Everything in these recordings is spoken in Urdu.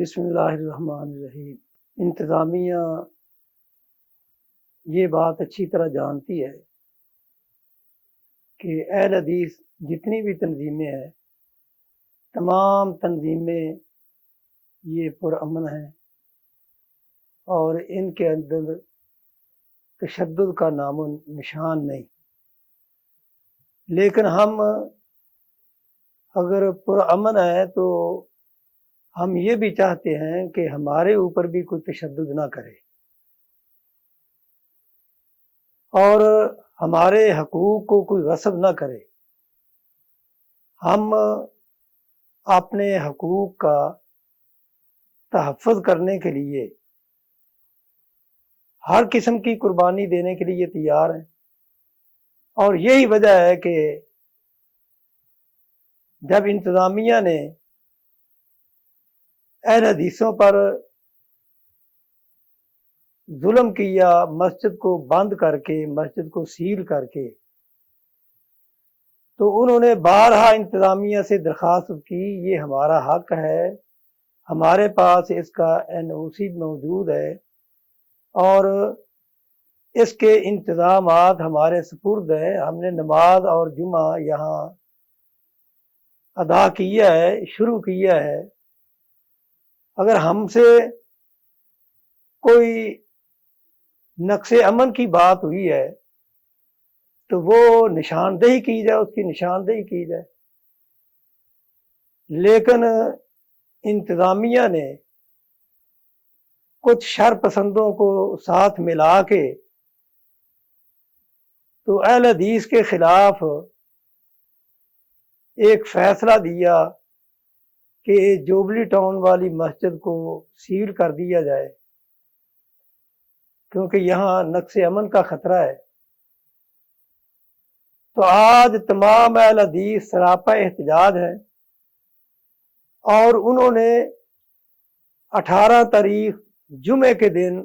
بسم اللہ الرحمن الرحیم۔ انتظامیہ یہ بات اچھی طرح جانتی ہے کہ اہل حدیث جتنی بھی تنظیمیں ہیں تمام تنظیمیں یہ پرامن ہیں اور ان کے اندر تشدد کا نام و نشان نہیں، لیکن ہم اگر پرامن ہیں تو ہم یہ بھی چاہتے ہیں کہ ہمارے اوپر بھی کوئی تشدد نہ کرے اور ہمارے حقوق کو کوئی غصب نہ کرے۔ ہم اپنے حقوق کا تحفظ کرنے کے لیے ہر قسم کی قربانی دینے کے لیے تیار ہیں، اور یہی وجہ ہے کہ جب انتظامیہ نے اہل حدیثوں پر ظلم کیا، مسجد کو بند کر کے، مسجد کو سیل کر کے، تو انہوں نے بارہا انتظامیہ سے درخواست کی یہ ہمارا حق ہے، ہمارے پاس اس کا NOC موجود ہے اور اس کے انتظامات ہمارے سپرد ہیں، ہم نے نماز اور جمعہ یہاں ادا کیا ہے، شروع کیا ہے۔ اگر ہم سے کوئی نقص امن کی بات ہوئی ہے تو وہ نشاندہی کی جائے، اس کی نشاندہی کی جائے، لیکن انتظامیہ نے کچھ شر پسندوں کو ساتھ ملا کے تو اہل حدیث کے خلاف ایک فیصلہ دیا کہ جوبلی ٹاؤن والی مسجد کو سیل کر دیا جائے کیونکہ یہاں نقص امن کا خطرہ ہے۔ تو آج تمام اہل حدیث سراپا احتجاج ہیں اور انہوں نے 18 تاریخ جمعے کے دن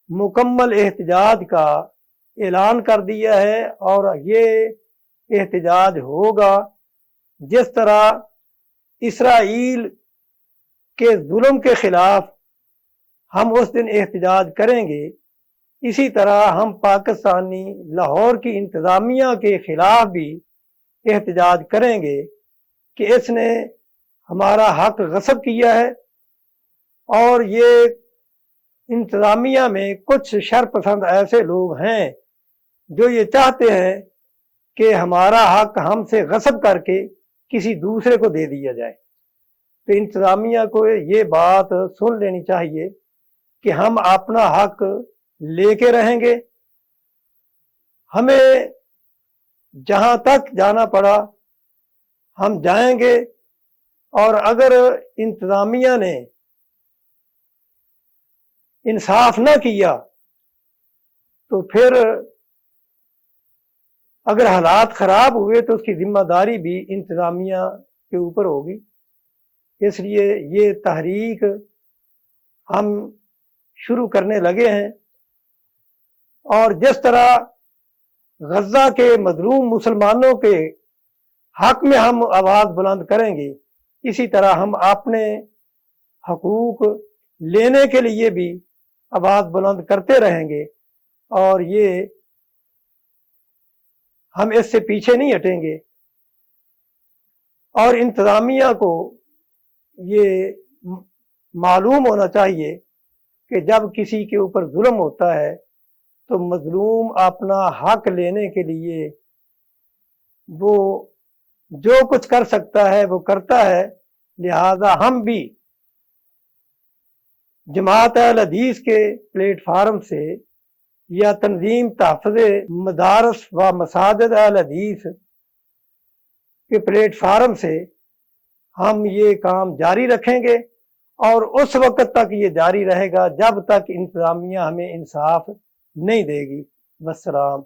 مکمل احتجاج کا اعلان کر دیا ہے، اور یہ احتجاج ہوگا جس طرح اسرائیل کے ظلم کے خلاف ہم اس دن احتجاج کریں گے، اسی طرح ہم پاکستانی لاہور کی انتظامیہ کے خلاف بھی احتجاج کریں گے کہ اس نے ہمارا حق غصب کیا ہے، اور یہ انتظامیہ میں کچھ شر پسند ایسے لوگ ہیں جو یہ چاہتے ہیں کہ ہمارا حق ہم سے غصب کر کے کسی دوسرے کو دے دیا جائے۔ تو انتظامیہ کو یہ بات سن لینی چاہیے کہ ہم اپنا حق لے کے رہیں گے، ہمیں جہاں تک جانا پڑا ہم جائیں گے، اور اگر انتظامیہ نے انصاف نہ کیا تو پھر اگر حالات خراب ہوئے تو اس کی ذمہ داری بھی انتظامیہ کے اوپر ہوگی۔ اس لیے یہ تحریک ہم شروع کرنے لگے ہیں، اور جس طرح غزہ کے مظلوم مسلمانوں کے حق میں ہم آواز بلند کریں گے، اسی طرح ہم اپنے حقوق لینے کے لیے بھی آواز بلند کرتے رہیں گے، اور یہ ہم اس سے پیچھے نہیں ہٹیں گے۔ اور انتظامیہ کو یہ معلوم ہونا چاہیے کہ جب کسی کے اوپر ظلم ہوتا ہے تو مظلوم اپنا حق لینے کے لیے وہ جو کچھ کر سکتا ہے وہ کرتا ہے، لہذا ہم بھی جماعت اہل حدیث کے پلیٹ فارم سے یا تنظیم تحفظ مدارس و مساجد اہل حدیث کے پلیٹ فارم سے ہم یہ کام جاری رکھیں گے، اور اس وقت تک یہ جاری رہے گا جب تک انتظامیہ ہمیں انصاف نہیں دے گی۔ والسلام۔